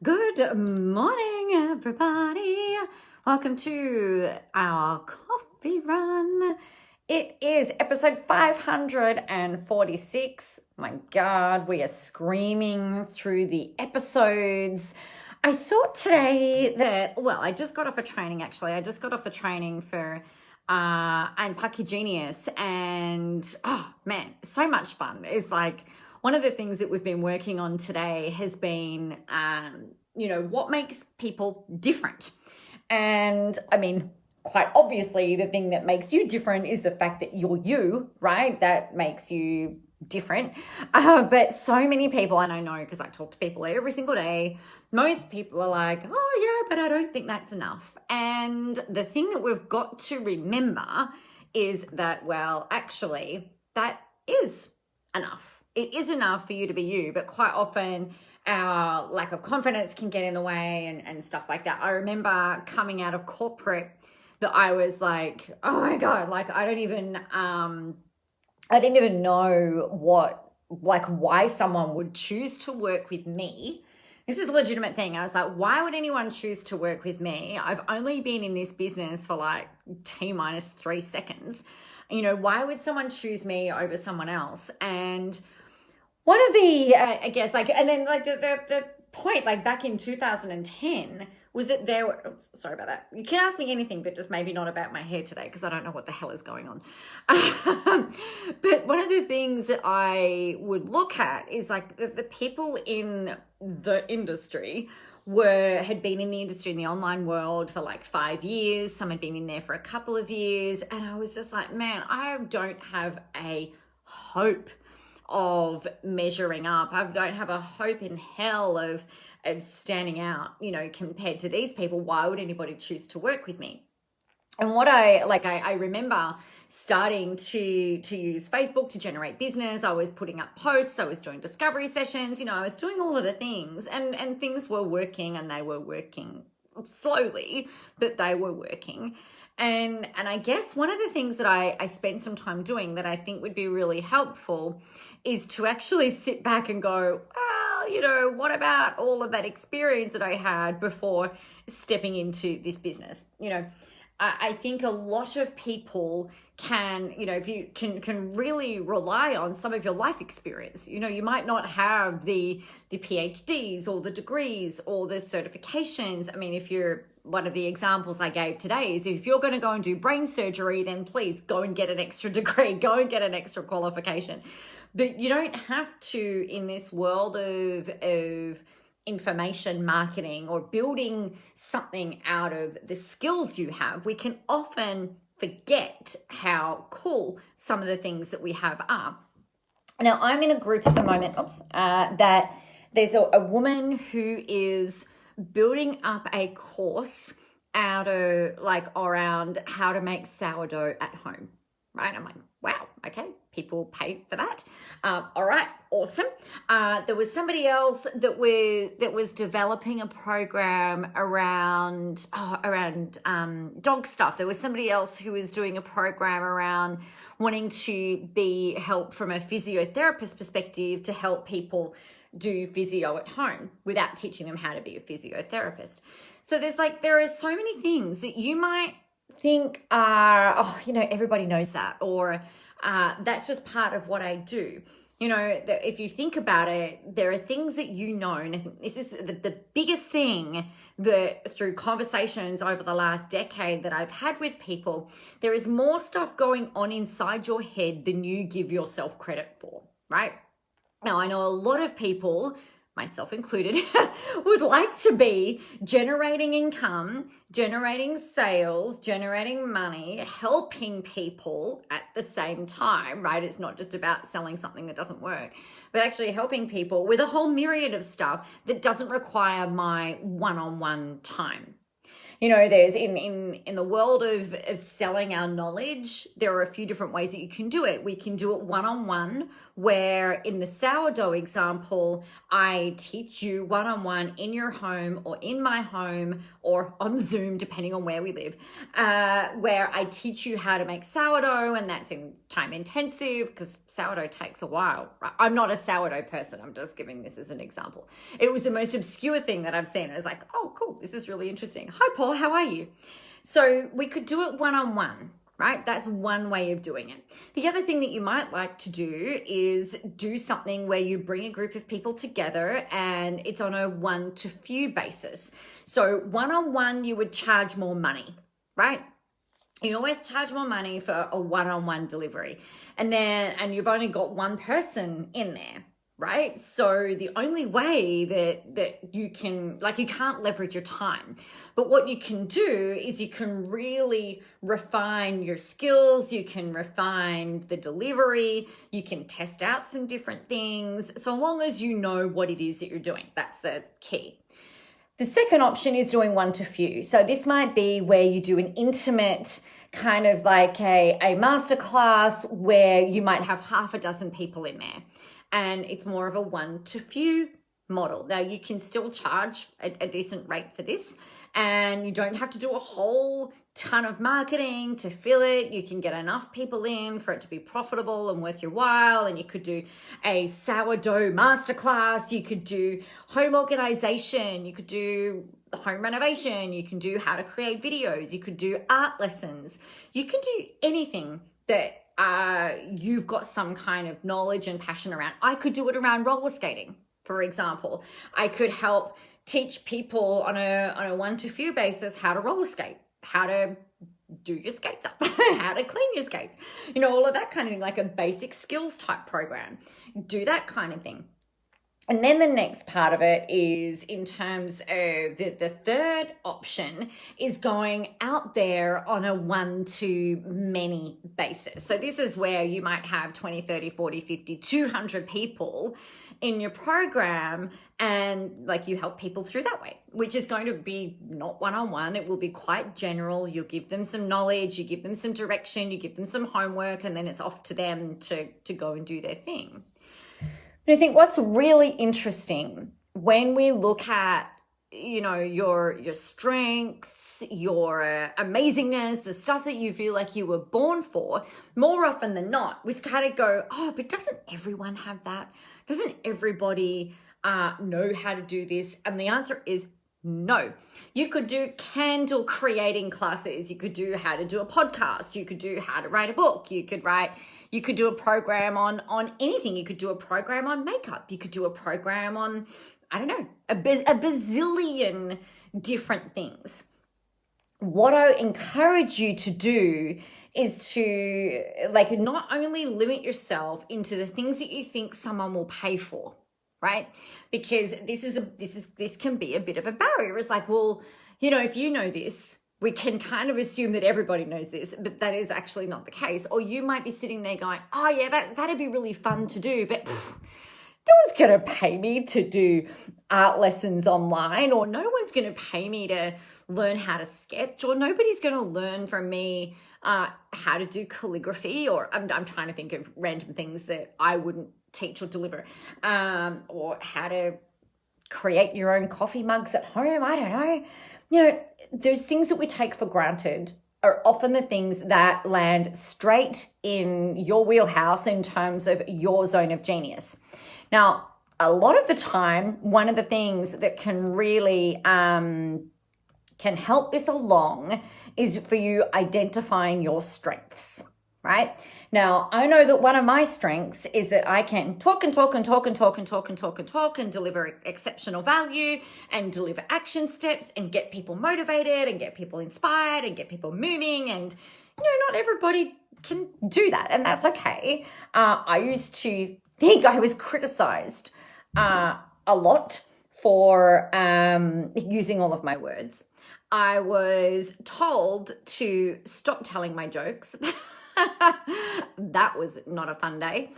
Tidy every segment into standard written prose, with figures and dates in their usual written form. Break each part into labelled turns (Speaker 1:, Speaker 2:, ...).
Speaker 1: Good morning, everybody. Welcome to our coffee run. It is episode 546. My God, we are screaming through the episodes. I thought today that, I just got off a training actually. I just got off the training for and Genius, and oh man, so much fun. It's like one of the things that we've been working on today has been what makes people different. And I mean, quite obviously the thing that makes you different is the fact that you're you, right? That makes you different. But so many people, and I know because I talk to people every single day, most people are like, oh yeah, but I don't think that's enough. And the thing that we've got to remember is that, actually, that is enough. It is enough for you to be you, but quite often our lack of confidence can get in the way and stuff like that. I remember coming out of corporate that I was like, oh my God, like I didn't even know why someone would choose to work with me. This is a legitimate thing. I was like, why would anyone choose to work with me? I've only been in this business for like T-minus 3 seconds. Why would someone choose me over someone else? And one of the, the point, like back in 2010, was that there were, sorry about that. You can ask me anything, but just maybe not about my hair today because I don't know what the hell is going on. But one of the things that I would look at is like the people in the industry had been in the industry in the online world for like 5 years. Some had been in there for a couple of years. And I was just like, man, I don't have a hope of measuring up. I don't have a hope in hell of standing out, compared to these people. Why would anybody choose to work with me? And what I remember starting to use Facebook to generate business. I was putting up posts. I was doing discovery sessions. I was doing all of the things, and things were working, and they were working slowly, but they were working. And I guess one of the things that I spent some time doing that I think would be really helpful is to actually sit back and go, what about all of that experience that I had before stepping into this business? I think a lot of people can, if you can really rely on some of your life experience. You might not have the PhDs or the degrees or the certifications. I mean, if you're, one of the examples I gave today is if you're going to go and do brain surgery, then please go and get an extra degree, go and get an extra qualification. But you don't have to, in this world of information marketing or building something out of the skills you have. We can often forget how cool some of the things that we have are. Now, I'm in a group at the moment, that there's a woman who is building up a course around how to make sourdough at home, right? I'm like, wow, okay, people pay for that. All right, awesome. There was somebody else that was developing a program around dog stuff. There was somebody else who was doing a program around wanting to be help from a physiotherapist perspective to help people do physio at home without teaching them how to be a physiotherapist. So there are so many things that you might think are, everybody knows that, or that's just part of what I do. That if you think about it, there are things that and I think this is the biggest thing that through conversations over the last decade that I've had with people, there is more stuff going on inside your head than you give yourself credit for, right? Now, I know a lot of people, myself included, would like to be generating income, generating sales, generating money, helping people at the same time, right? It's not just about selling something that doesn't work, but actually helping people with a whole myriad of stuff that doesn't require my one-on-one time. There's in the world of selling our knowledge, there are a few different ways that you can do it. We can do it one-on-one where in the sourdough example, I teach you one-on-one in your home or in my home or on Zoom, depending on where we live, where I teach you how to make sourdough, and that's in time intensive because sourdough takes a while. Right? I'm not a sourdough person. I'm just giving this as an example. It was the most obscure thing that I've seen. I was like, oh, cool. This is really interesting. Hi, Paul. How are you? So we could do it one-on-one. Right? That's one way of doing it. The other thing that you might like to do is do something where you bring a group of people together and it's on a one-to-few basis. So one-on-one, you would charge more money, right? You always charge more money for a one-on-one delivery. And you've only got one person in there, right? So the only way that you can, you can't leverage your time. But what you can do is you can really refine your skills. You can refine the delivery. You can test out some different things, so long as you know what it is that you're doing. That's the key. The second option is doing one-to-few. So this might be where you do an intimate kind of like a masterclass where you might have half a dozen people in there. And it's more of a one-to-few model. Now, you can still charge a decent rate for this, and you don't have to do a whole ton of marketing to fill it. You can get enough people in for it to be profitable and worth your while. And you could do a sourdough masterclass. You could do home organization. You could do home renovation. You can do how to create videos. You could do art lessons. You can do anything that you've got some kind of knowledge and passion around. I could do it around roller skating, for example. I could help teach people on a one-to-few basis how to roller skate, how to do your skates up, how to clean your skates, all of that kind of thing, like a basic skills type program. Do that kind of thing. And then the next part of it is in terms of the third option is going out there on a one-to-many basis. So this is where you might have 20, 30, 40, 50, 200 people in your program, and you help people through that way, which is going to be not one-on-one. It will be quite general. You'll give them some knowledge, you give them some direction, you give them some homework, and then it's off to them to go and do their thing. And I think what's really interesting when we look at, your strengths, your amazingness, the stuff that you feel like you were born for, more often than not, we kind of go, oh, but doesn't everyone have that? Doesn't everybody know how to do this? And the answer is no. You could do candle creating classes. You could do how to do a podcast. You could do how to write a book. You could do a program on anything. You could do a program on makeup. You could do a program on, I don't know, a bazillion different things. What I encourage you to do is to not only limit yourself into the things that you think someone will pay for, right? Because this can be a bit of a barrier. It's like, well, if you know this, we can kind of assume that everybody knows this, but that is actually not the case. Or you might be sitting there going, oh yeah, that'd be really fun to do, but no one's going to pay me to do art lessons online, or no one's going to pay me to learn how to sketch, or nobody's going to learn from me how to do calligraphy, or I'm trying to think of random things that I wouldn't teach or deliver, or how to create your own coffee mugs at home. I don't know. Those things that we take for granted are often the things that land straight in your wheelhouse in terms of your zone of genius. Now, a lot of the time, one of the things that can really can help this along is for you identifying your strengths, right? Now, I know that one of my strengths is that I can talk and deliver exceptional value and deliver action steps and get people motivated and get people inspired and get people moving. And, not everybody can do that, and that's okay. I used to think I was criticized a lot for using all of my words. I was told to stop telling my jokes. That was not a fun day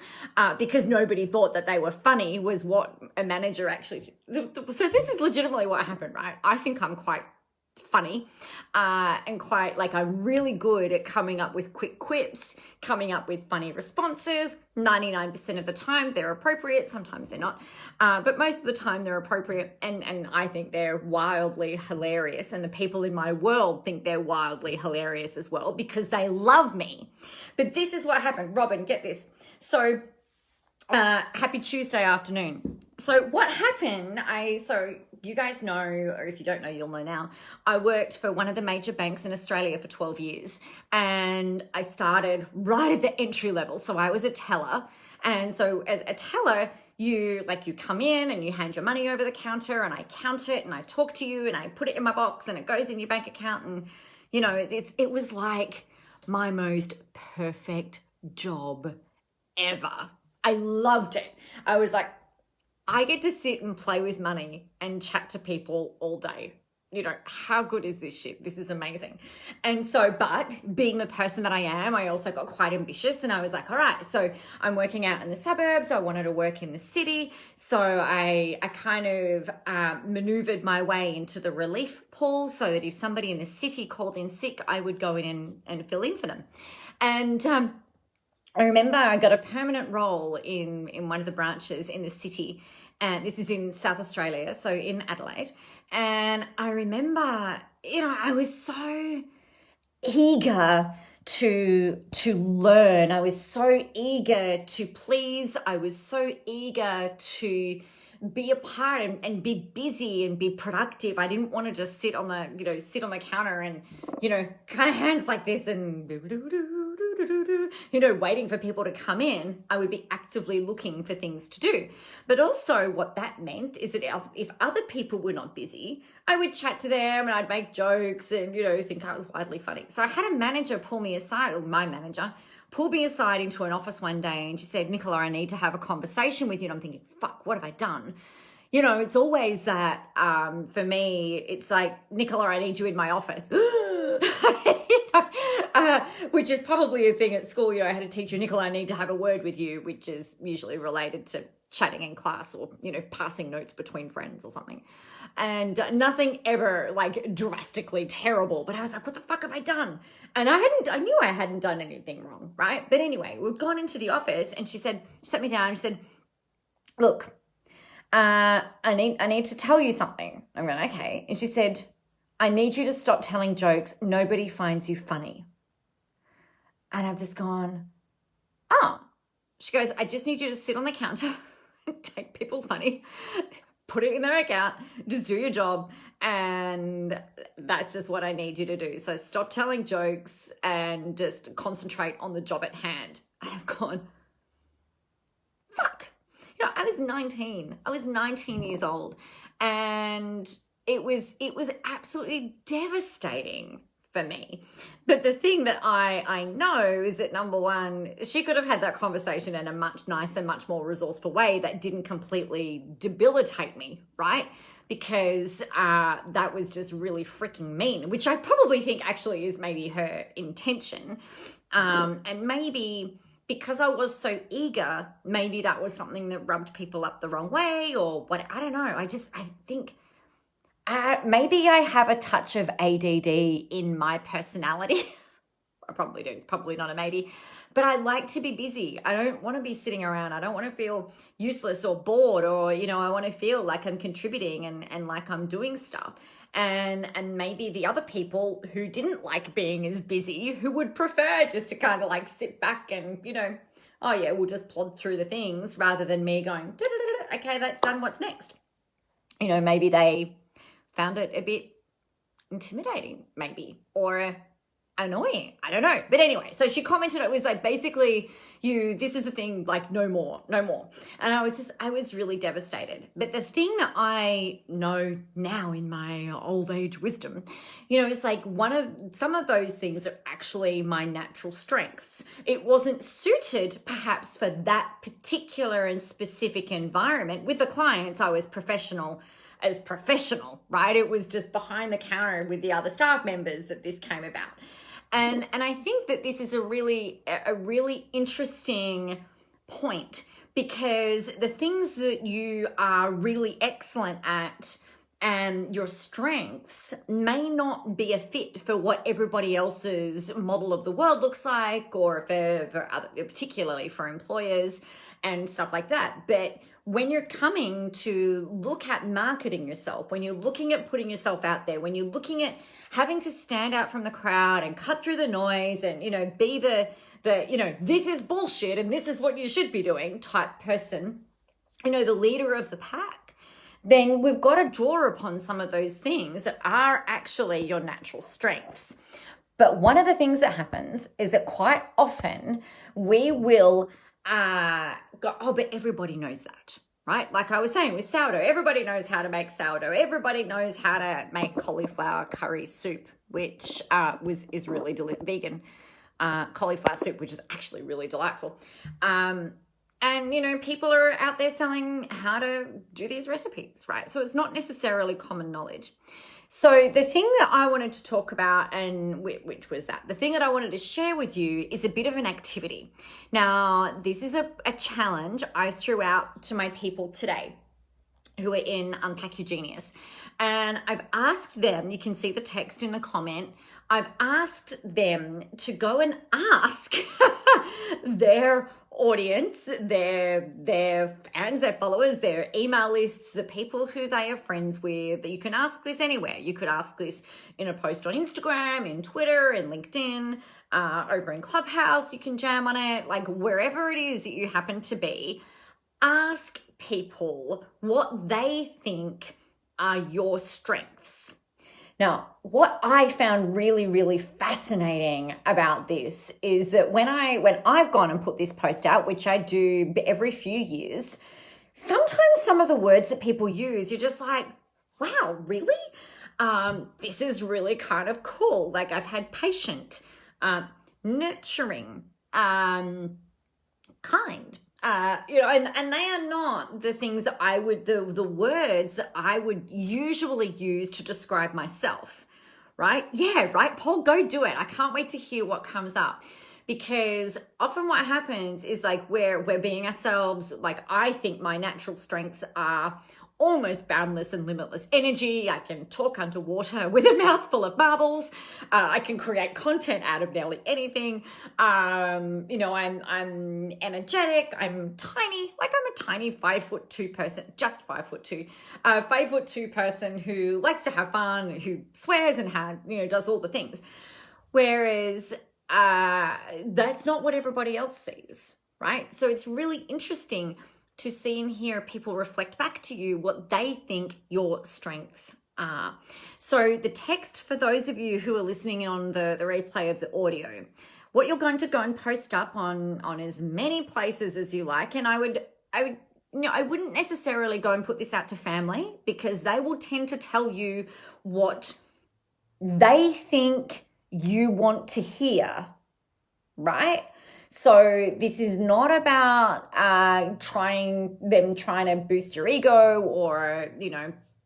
Speaker 1: because nobody thought that they were funny was what a manager actually. So this is legitimately what happened, right? I think I'm quite funny, and quite like I'm really good at coming up with quick quips, coming up with funny responses. 99% of the time they're appropriate, sometimes they're not, but most of the time they're appropriate, and I think they're wildly hilarious, and the people in my world think they're wildly hilarious as well because they love me. But this is what happened. Robin, get this. So happy Tuesday afternoon. So what happened, so you guys know, or if you don't know, you'll know now, I worked for one of the major banks in Australia for 12 years, and I started right at the entry level. So I was a teller. And so as a teller, you come in and you hand your money over the counter, and I count it and I talk to you and I put it in my box and it goes in your bank account. And, you know, it was like my most perfect job ever. I loved it. I was like, I get to sit and play with money and chat to people all day. You know, how good is this shit? This is amazing. And so, but being the person that I am, I also got quite ambitious, and I was like, all right, so I'm working out in the suburbs. I wanted to work in the city. So I kind of maneuvered my way into the relief pool so that if somebody in the city called in sick, I would go in and fill in for them. And I remember I got a permanent role in one of the branches in the city, and this is in South Australia, so in Adelaide. And I remember, you know, I was so eager to learn. I was so eager to please. I was so eager to be a part and be busy and be productive. I didn't want to just sit on the counter and, you know, kind of hands like this and you know, waiting for people to come in. I would be actively looking for things to do. But also what that meant is that if other people were not busy, I would chat to them and I'd make jokes and, you know, think I was widely funny. So I had a manager pull me aside, or my manager pulled me aside into an office one day, and she said, Nicola, I need to have a conversation with you. And I'm thinking, fuck, what have I done? You know, it's always that, for me, it's like, Nicola, I need you in my office. Which is probably a thing at school. You know, I had a teacher, Nicola, I need to have a word with you, which is usually related to chatting in class or, you know, passing notes between friends or something. And nothing ever like drastically terrible, but I was like, what the fuck have I done? And I knew I hadn't done anything wrong, right? But anyway, we'd gone into the office, and she sat me down and she said, look, I need to tell you something. I'm going, okay. And she said, I need you to stop telling jokes. Nobody finds you funny. And I've just gone, oh. She goes, I just need you to sit on the counter, take people's money, put it in their account, just do your job. And that's just what I need you to do. So stop telling jokes and just concentrate on the job at hand. And I've gone, fuck. You know, I was 19. I was 19 years old. And it was absolutely devastating for me. But the thing that I know is that, number one, she could have had that conversation in a much nicer, much more resourceful way that didn't completely debilitate me, right? Because that was just really freaking mean, which I probably think actually is maybe her intention. And maybe because I was so eager, maybe that was something that rubbed people up the wrong way or what, I don't know. I think maybe I have a touch of ADD in my personality. I probably do. It's probably not a maybe. But I like to be busy. I don't want to be sitting around. I don't want to feel useless or bored, or, you know, I want to feel like I'm contributing and like I'm doing stuff. And maybe the other people who didn't like being as busy, who would prefer just to kind of like sit back and, you know, oh yeah, we'll just plod through the things rather than me going, okay, that's done. What's next? You know, maybe they found it a bit intimidating, maybe, or annoying. I don't know. But anyway, so she commented, it was like, basically, this is the thing, like, no more. And I was really devastated. But the thing that I know now in my old age wisdom, you know, it's like some of those things are actually my natural strengths. It wasn't suited perhaps for that particular and specific environment. With the clients, I was professional, right? It was just behind the counter with the other staff members that this came about. And I think that this is a really interesting point, because the things that you are really excellent at and your strengths may not be a fit for what everybody else's model of the world looks like, or for other, particularly for employers and stuff like that. But when you're coming to look at marketing yourself, when you're looking at putting yourself out there, when you're looking at having to stand out from the crowd and cut through the noise and, be the this is bullshit and this is what you should be doing type person, the leader of the pack, then we've got to draw upon some of those things that are actually your natural strengths. But one of the things that happens is that quite often we will go, oh, but everybody knows that, right? Like I was saying with sourdough, everybody knows how to make sourdough. Everybody knows how to make cauliflower curry soup, which is really vegan cauliflower soup, which is actually really delightful. And, people are out there selling how to do these recipes, right? So it's not necessarily common knowledge. So the thing that I wanted to talk about, and which was the thing that I wanted to share with you is a bit of an activity. Now, this is a challenge I threw out to my people today who are in Unpack Your Genius. And I've asked them, you can see the text in the comment, I've asked them to go and ask their audience, their fans, their followers, their email lists, the people who they are friends with. You can ask this anywhere. You could ask this in a post on Instagram, in Twitter, in LinkedIn, over in Clubhouse. You can jam on it, like wherever it is that you happen to be. Ask people what they think are your strengths. Now, what I found really, really fascinating about this is that when I've gone and put this post out, which I do every few years, sometimes some of the words that people use, you're just like, wow, really? This is really kind of cool. Like I've had patient, nurturing, kind, and they are not the things that I would, the words that I would usually use to describe myself, right? Yeah, right, Paul, go do it. I can't wait to hear what comes up, because often what happens is like we're being ourselves. Like I think my natural strengths are almost boundless and limitless energy. I can talk underwater with a mouthful of marbles. I can create content out of nearly anything. I'm energetic. I'm tiny. Like I'm a tiny 5'2" person, just 5'2", 5'2" person who likes to have fun, who swears and does all the things. Whereas that's not what everybody else sees, right? So it's really interesting to see and hear people reflect back to you what they think your strengths are. So the text, for those of you who are listening on the replay of the audio, what you're going to go and post up on as many places as you like. And I wouldn't necessarily go and put this out to family, because they will tend to tell you what they think you want to hear, right? So this is not about trying to boost your ego or,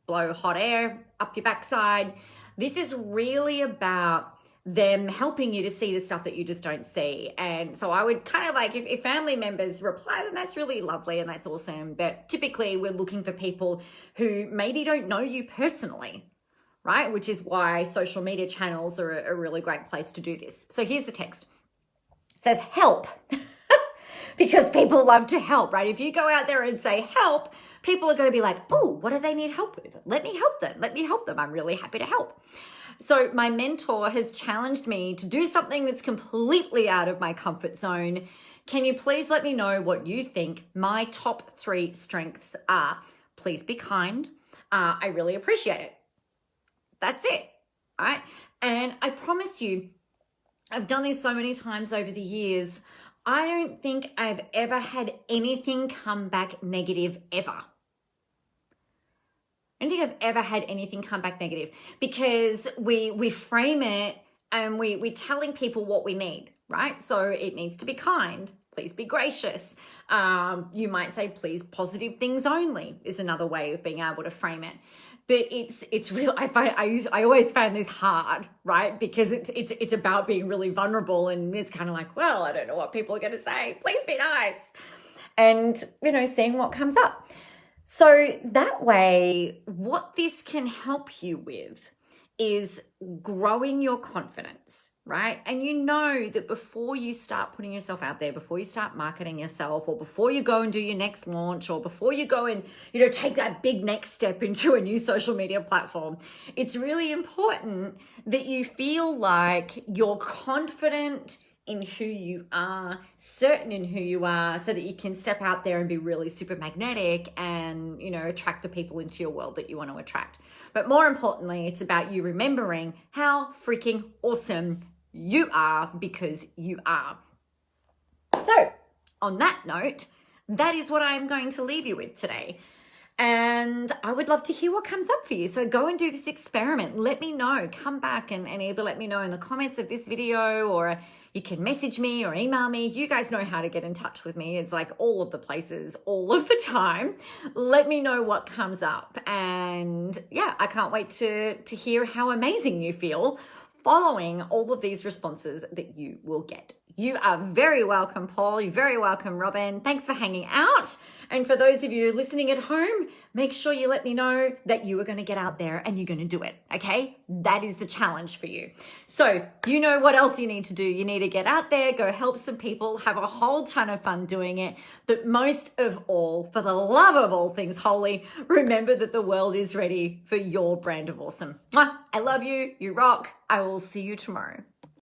Speaker 1: blow hot air up your backside. This is really about them helping you to see the stuff that you just don't see. And so I would kind of like, if family members reply, then that's really lovely and that's awesome. But typically we're looking for people who maybe don't know you personally, right? Which is why social media channels are a really great place to do this. So here's the text. It says help, because people love to help, right? If you go out there and say help, people are going to be like, oh, what do they need help with? Let me help them. Let me help them. I'm really happy to help. So my mentor has challenged me to do something that's completely out of my comfort zone. Can you please let me know what you think my top 3 strengths are? Please be kind. I really appreciate it. That's it, right? And I promise you, I've done this so many times over the years. I don't think I've ever had anything come back negative ever. I don't think I've ever had anything come back negative, because we frame it and we're telling people what we need, right? So it needs to be kind. Please be gracious. You might say, please, positive things only is another way of being able to frame it. But it's real. I always find this hard, right? Because it's about being really vulnerable, and it's kind of like, well, I don't know what people are going to say. Please be nice, and seeing what comes up. So that way, what this can help you with is growing your confidence, right? And you know that before you start putting yourself out there, before you start marketing yourself, or before you go and do your next launch, or before you go and, take that big next step into a new social media platform, it's really important that you feel like you're confident in who you are, certain in who you are, so that you can step out there and be really super magnetic and, attract the people into your world that you want to attract. But more importantly, it's about you remembering how freaking awesome you are, because you are. So, on that note, that is what I'm going to leave you with today. And I would love to hear what comes up for you. So go and do this experiment. Let me know. Come back and either let me know in the comments of this video, or you can message me or email me. You guys know how to get in touch with me. It's like all of the places, all of the time. Let me know what comes up. And yeah, I can't wait to hear how amazing you feel following all of these responses that you will get. You are very welcome, Paul. You're very welcome, Robin. Thanks for hanging out. And for those of you listening at home, make sure you let me know that you are going to get out there and you're going to do it, okay? That is the challenge for you. So you know what else you need to do. You need to get out there, go help some people, have a whole ton of fun doing it. But most of all, for the love of all things holy, remember that the world is ready for your brand of awesome. Mwah! I love you. You rock. I will see you tomorrow.